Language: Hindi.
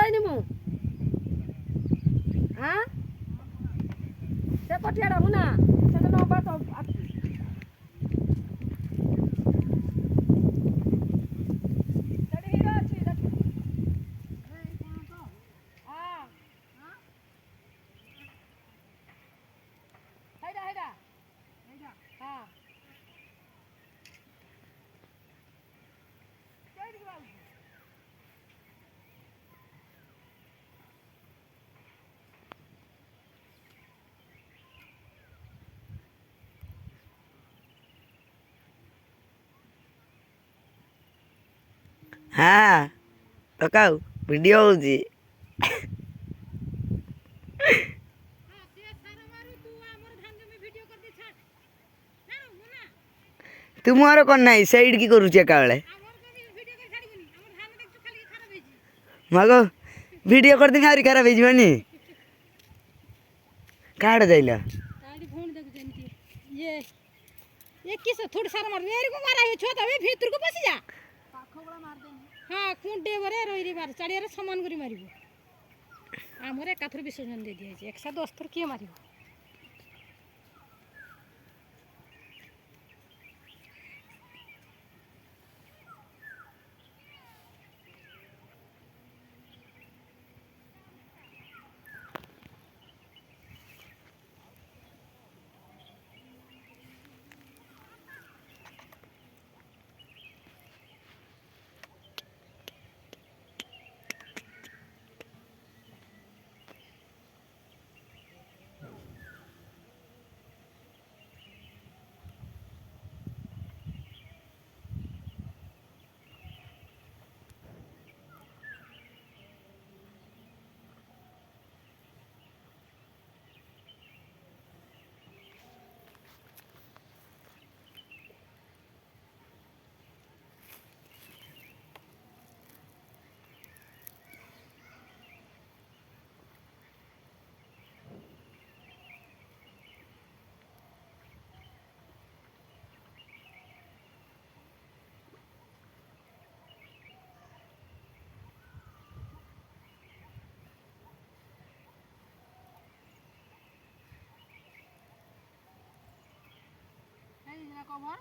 उठाइनी मु हाँ से पटियाड़ा मुना से तो नंबर तो सेठी हीरो अछि देखि ए कोन तो हां हां हेडा हेडा हेडा हां केडी बाबू हाँ तो कहू वीडियो होजी तुमर कौन ना सैड की करुचे काले मगो वीडियो कर देंगे हरी खराब भेजबनी काड़ जाइला ताली फोन देख जंती ये किस थोड़ी सारा मार मेरे को मारा ये छोटा वे भीतर को पसी जा पाखोगला मार देनी हां खुंडे बरे रोइरी मार चाड़ियारे समान करी मारिबो हमरे एकाथर विसर्जन दे दिया छै 110 थर के मारिबो Hey, ini apa?